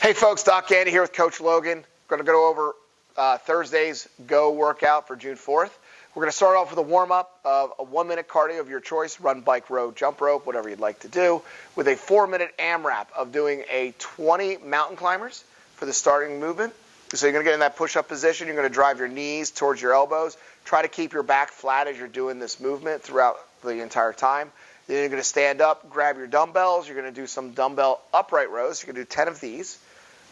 Hey folks, Doc Gandy here with Coach Logan. We're going to go over Thursday's Go workout for June 4th. We're going to start off with a warm-up of a 1-minute cardio of your choice, run, bike, row, jump rope, whatever you'd like to do, with a 4-minute AMRAP of doing a 20 mountain climbers for the starting movement. So you're going to get in that push-up position. You're going to drive your knees towards your elbows. Try to keep your back flat as you're doing this movement throughout the entire time. Then you're going to stand up, grab your dumbbells. You're going to do some dumbbell upright rows. You're going to do 10 of these.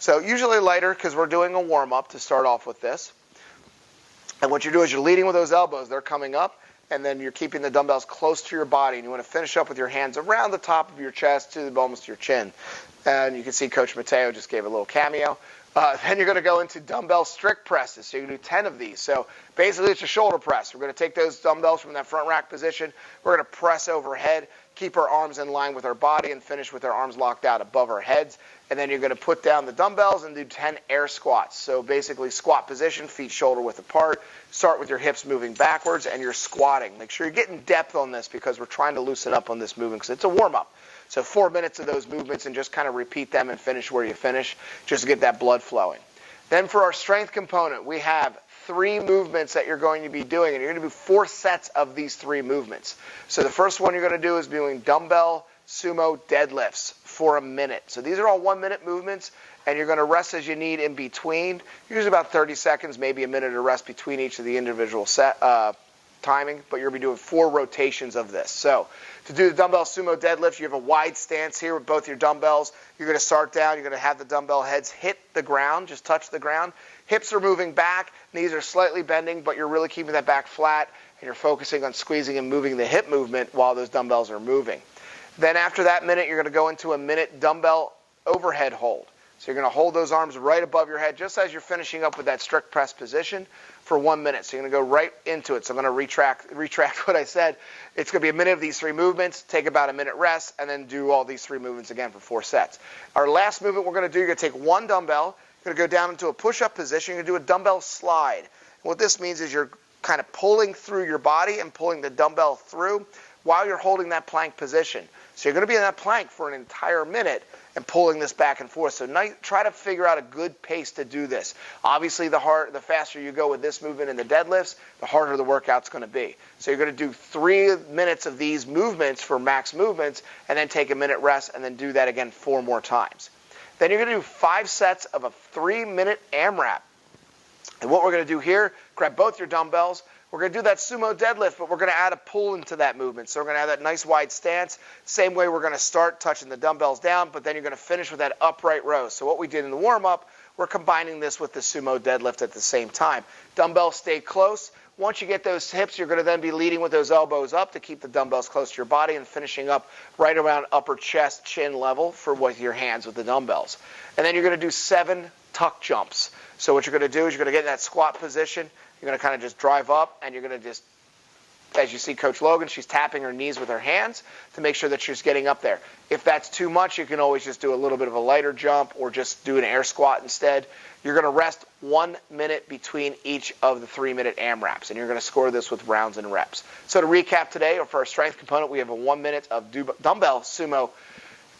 So usually lighter because we're doing a warm-up to start off with this. And what you do is you're leading with those elbows. They're coming up, and then you're keeping the dumbbells close to your body. And you want to finish up with your hands around the top of your chest to almost your chin. And you can see Coach Mateo just gave a little cameo. Then you're going to go into dumbbell strict presses. So you can do 10 of these. So basically it's a shoulder press. We're going to take those dumbbells from that front rack position. We're going to press overhead, keep our arms in line with our body, and finish with our arms locked out above our heads. And then you're going to put down the dumbbells and do 10 air squats. So basically squat position, feet shoulder width apart. Start with your hips moving backwards, and you're squatting. Make sure you're getting depth on this because we're trying to loosen up on this movement because it's a warm-up. So 4 minutes of those movements and just kind of repeat them and finish where you finish just to get that blood flowing. Then for our strength component, we have 3 movements that you're going to be doing, and you're going to do 4 sets of these 3 movements. So the first one you're going to do is doing dumbbell sumo deadlifts for a minute. So these are all 1-minute movements, and you're going to rest as you need in between. Usually about 30 seconds, maybe a minute of rest between each of the individual timing, but you're going to be doing 4 rotations of this. So to do the dumbbell sumo deadlift, you have a wide stance here with both your dumbbells. You're going to start down. You're going to have the dumbbell heads hit the ground, just touch the ground. Hips are moving back. Knees are slightly bending, but you're really keeping that back flat, and you're focusing on squeezing and moving the hip movement while those dumbbells are moving. Then after that minute, you're going to go into a minute dumbbell overhead hold. So you're going to hold those arms right above your head just as you're finishing up with that strict press position for 1 minute. So you're going to go right into it. So I'm going to retract what I said. It's going to be a minute of these 3 movements, take about a minute rest, and then do all these 3 movements again for 4 sets. Our last movement we're going to do, you're going to take one dumbbell, you're going to go down into a push-up position, you're going to do a dumbbell slide. And what this means is you're kind of pulling through your body and pulling the dumbbell through while you're holding that plank position. So you're going to be in that plank for an entire minute and pulling this back and forth. So try to figure out a good pace to do this. Obviously, the faster you go with this movement in the deadlifts, the harder the workout's going to be. So you're going to do 3 minutes of these movements for max movements, and then take a minute rest, and then do that again 4 more times. Then you're going to do 5 sets of a 3-minute AMRAP. And what we're going to do here, grab both your dumbbells. We're going to do that sumo deadlift, but we're going to add a pull into that movement. So we're going to have that nice wide stance. Same way we're going to start touching the dumbbells down, but then you're going to finish with that upright row. So what we did in the warm-up, we're combining this with the sumo deadlift at the same time. Dumbbells stay close. Once you get those hips, you're going to then be leading with those elbows up to keep the dumbbells close to your body and finishing up right around upper chest, chin level with your hands with the dumbbells. And then you're going to do 7 tuck jumps. So what you're going to do is you're going to get in that squat position. You're going to kind of just drive up, and you're going to just, as you see Coach Logan, she's tapping her knees with her hands to make sure that she's getting up there. If that's too much, you can always just do a little bit of a lighter jump or just do an air squat instead. You're going to rest 1 minute between each of the 3-minute AMRAPs, and you're going to score this with rounds and reps. So to recap today, for our strength component, we have a 1 minute of dumbbell sumo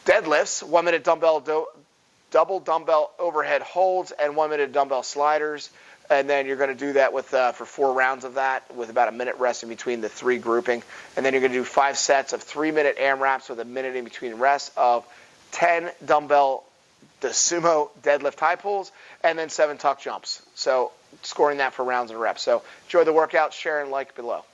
deadlifts, 1 minute double dumbbell overhead holds, and 1 minute dumbbell sliders. And then you're going to do that with for 4 rounds of that with about a minute rest in between the 3 grouping. And then you're going to do 5 sets of 3-minute AMRAPs with a minute in between rests of 10 dumbbell the sumo deadlift high pulls, and then 7 tuck jumps. So scoring that for rounds and reps. So enjoy the workout, share and like below.